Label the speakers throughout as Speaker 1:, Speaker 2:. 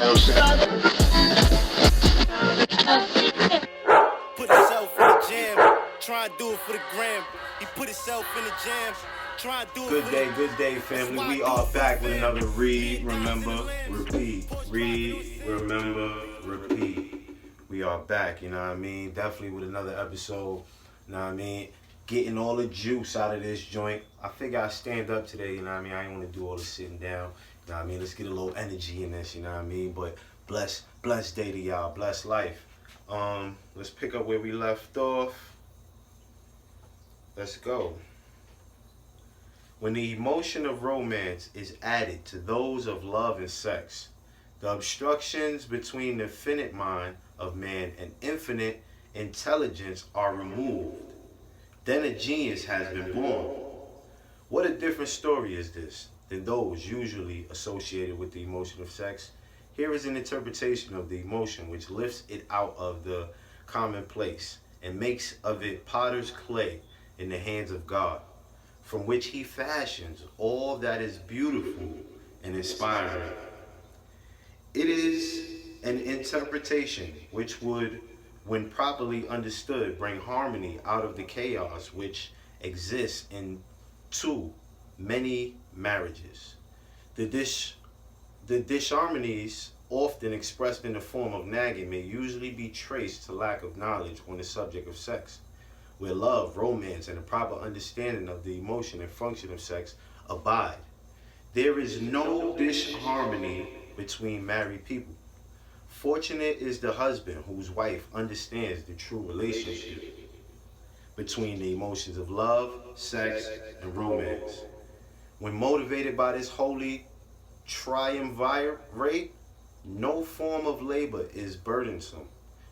Speaker 1: Put himself in the jam, try and do it for the gram. He put himself in the jam, try and do it for the
Speaker 2: Good day, family. We are back with another Read, Remember, Repeat. Read, Remember, Repeat. We are back, you know what I mean? Definitely with another episode, you know what I mean? Getting all the juice out of this joint. I figure I stand up today, you know what I mean? I ain't want to do all the sitting down, you know what I mean? Let's get a little energy in this, you know what I mean? But blessed day to y'all, blessed life. Let's pick up where we left off. Let's go. When the emotion of romance is added to those of love and sex, the obstructions between the finite mind of man and infinite intelligence are removed. Then a genius has been born. What a different story is this than those usually associated with the emotion of sex. Here is an interpretation of the emotion which lifts it out of the commonplace and makes of it potter's clay in the hands of God, from which he fashions all that is beautiful and inspiring. It is an interpretation which would, when properly understood, bring harmony out of the chaos which exists in too many marriages. The disharmonies, often expressed in the form of nagging, may usually be traced to lack of knowledge on the subject of sex, where love, romance, and a proper understanding of the emotion and function of sex abide. There is no disharmony between married people. Fortunate is the husband whose wife understands the true relationship between the emotions of love, sex, and romance. When motivated by this holy triumvirate, no form of labor is burdensome,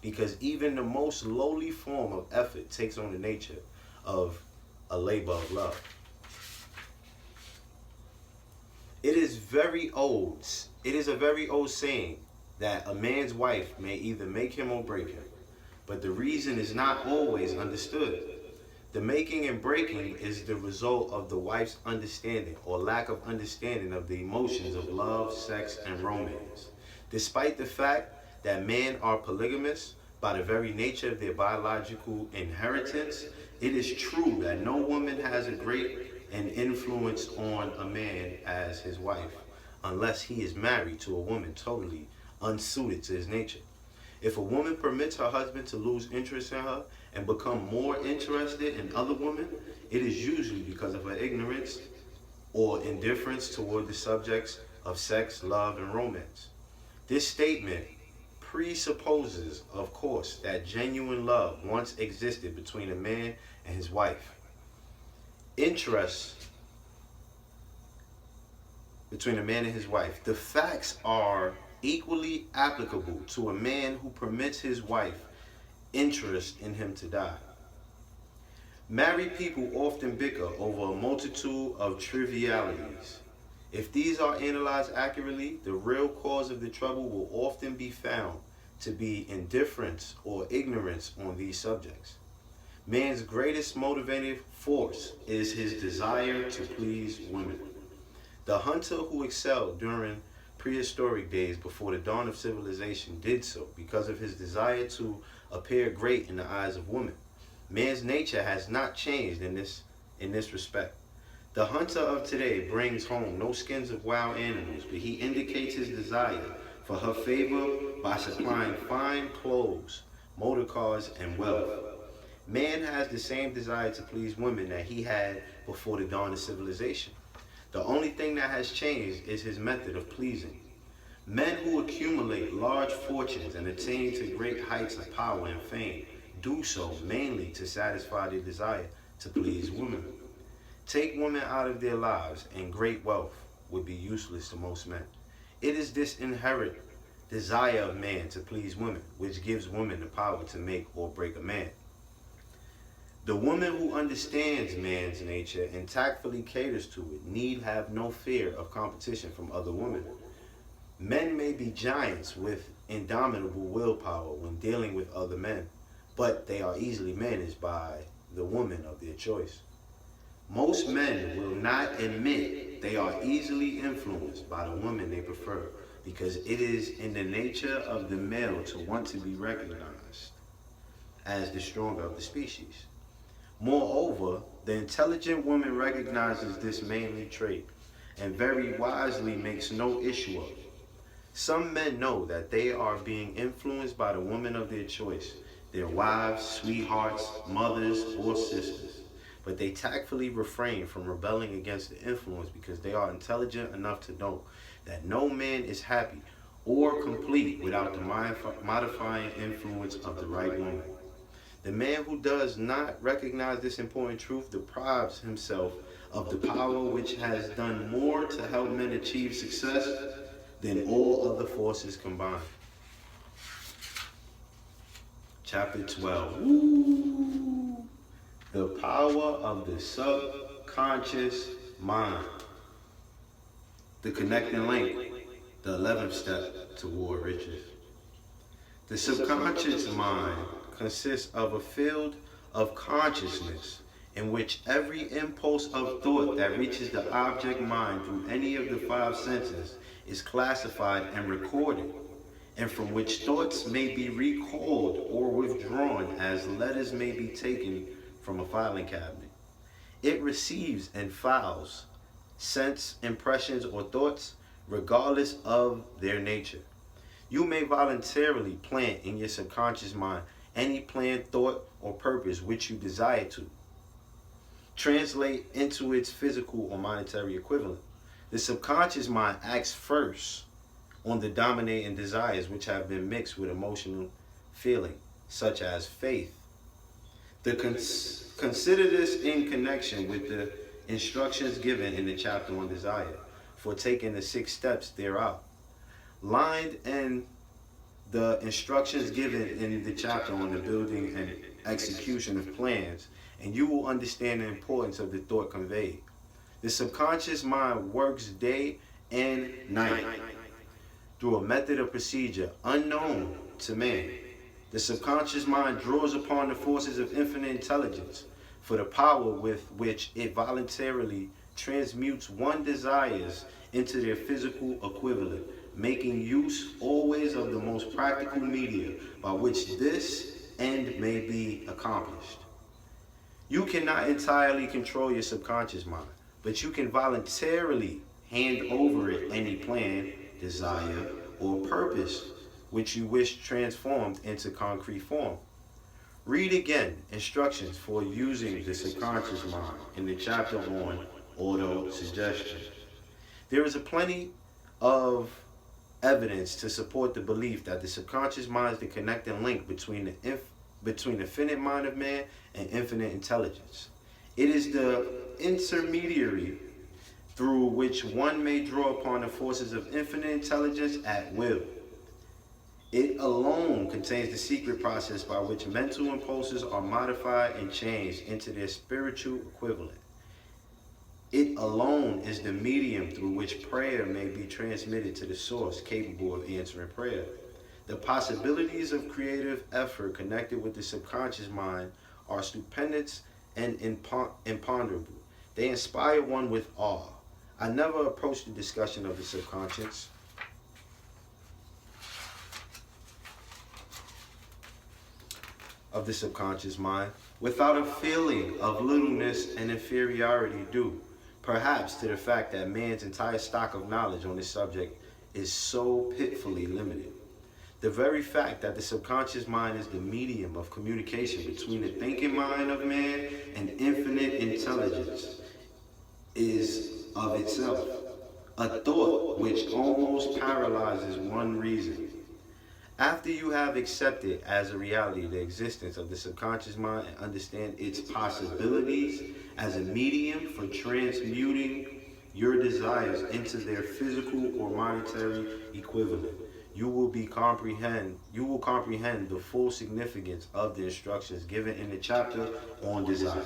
Speaker 2: because even the most lowly form of effort takes on the nature of a labor of love. It is a very old saying that a man's wife may either make him or break him, but the reason is not always understood. The making and breaking is the result of the wife's understanding or lack of understanding of the emotions of love, sex, and romance. Despite the fact that men are polygamous by the very nature of their biological inheritance, it is true that no woman has a great an influence on a man as his wife, unless he is married to a woman totally unsuited to his nature. If a woman permits her husband to lose interest in her and become more interested in other women, it is usually because of her ignorance or indifference toward the subjects of sex, love, and romance. This statement presupposes, of course, that genuine love once existed between a man and his wife. Interest between a man and his wife. The facts are equally applicable to a man who permits his wife interest in him to die. Married people often bicker over a multitude of trivialities. If these are analyzed accurately, the real cause of the trouble will often be found to be indifference or ignorance on these subjects. Man's greatest motivating force is his desire to please women. The hunter who excelled during prehistoric days before the dawn of civilization did so because of his desire to appear great in the eyes of women. Man's nature has not changed in this respect. The hunter of today brings home no skins of wild animals, but he indicates his desire for her favor by supplying fine clothes, motor cars, and wealth. Man has the same desire to please women that he had before the dawn of civilization. The only thing that has changed is his method of pleasing. Men who accumulate large fortunes and attain to great heights of power and fame do so mainly to satisfy their desire to please women. Take women out of their lives and great wealth would be useless to most men. It is this inherent desire of man to please women which gives women the power to make or break a man. The woman who understands man's nature and tactfully caters to it need have no fear of competition from other women. Men may be giants with indomitable willpower when dealing with other men, but they are easily managed by the woman of their choice. Most men will not admit they are easily influenced by the woman they prefer, because it is in the nature of the male to want to be recognized as the stronger of the species. Moreover, the intelligent woman recognizes this manly trait and very wisely makes no issue of it. Some men know that they are being influenced by the woman of their choice, their wives, sweethearts, mothers, or sisters. But they tactfully refrain from rebelling against the influence because they are intelligent enough to know that no man is happy or complete without the modifying influence of the right woman. The man who does not recognize this important truth deprives himself of the power which has done more to help men achieve success than all other forces combined. Chapter 12. Ooh. The power of the subconscious mind. The connecting link. The 11th step toward riches. The subconscious mind consists of a field of consciousness in which every impulse of thought that reaches the object mind through any of the five senses is classified and recorded, and from which thoughts may be recalled or withdrawn as letters may be taken from a filing cabinet. It receives and files sense impressions or thoughts regardless of their nature. You may voluntarily plant in your subconscious mind any planned thought or purpose which you desire to translate into its physical or monetary equivalent. The subconscious mind acts first on the dominating desires which have been mixed with emotional feeling, such as faith. Consider this in connection with the instructions given in the chapter on desire for taking the 6 steps thereof. Lined in the instructions given in the chapter on the building and execution of plans, and you will understand the importance of the thought conveyed. The subconscious mind works day and night through a method of procedure unknown to man. The subconscious mind draws upon the forces of infinite intelligence for the power with which it voluntarily transmutes one's desires into their physical equivalent, making use always of the most practical media by which this end may be accomplished. You cannot entirely control your subconscious mind, but you can voluntarily hand over it any plan, desire, or purpose which you wish transformed into concrete form. Read again instructions for using the subconscious mind in the chapter on auto-suggestion. There is a plenty of evidence to support the belief that the subconscious mind is the connecting link between the finite mind of man and infinite intelligence. It is the intermediary through which one may draw upon the forces of infinite intelligence at will. It alone contains the secret process by which mental impulses are modified and changed into their spiritual equivalent. It alone is the medium through which prayer may be transmitted to the source capable of answering prayer. The possibilities of creative effort connected with the subconscious mind are stupendous and imponderable. They inspire one with awe. I never approached the discussion of the subconscious mind without a feeling of littleness and inferiority due, perhaps, to the fact that man's entire stock of knowledge on this subject is so pitifully limited. The very fact that the subconscious mind is the medium of communication between the thinking mind of man and infinite intelligence is of itself a thought which almost paralyzes one reason. After you have accepted as a reality the existence of the subconscious mind and understand its possibilities as a medium for transmuting your desires into their physical or monetary equivalent, you will comprehend the full significance of the instructions given in the chapter on desire.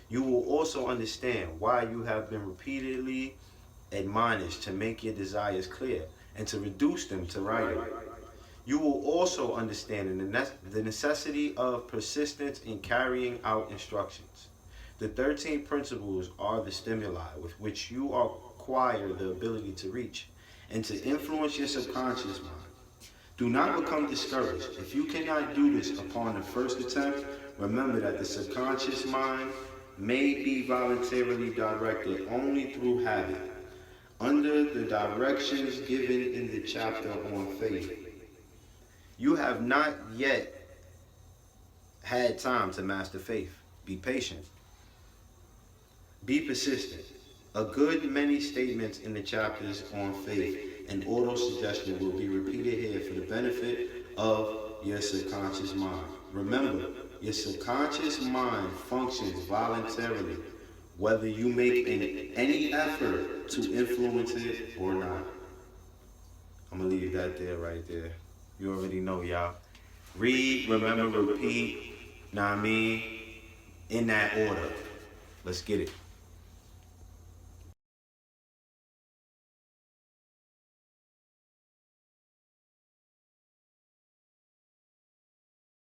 Speaker 2: You will also understand why you have been repeatedly admonished to make your desires clear and to reduce them to writing. You will also understand the necessity of persistence in carrying out instructions. The 13 principles are the stimuli with which you acquire the ability to reach, and to influence your subconscious mind. Do not become discouraged. If you cannot do this upon the first attempt, remember that the subconscious mind may be voluntarily directed only through habit, under the directions given in the chapter on faith. You have not yet had time to master faith. Be patient. Be persistent. A good many statements in the chapters on faith and auto-suggestion will be repeated here for the benefit of your subconscious mind. Remember, your subconscious mind functions voluntarily, whether you make any effort to influence it or not. I'm going to leave that there right there. You already know, y'all. Read, remember, repeat, know what I mean? In that order. Let's get it.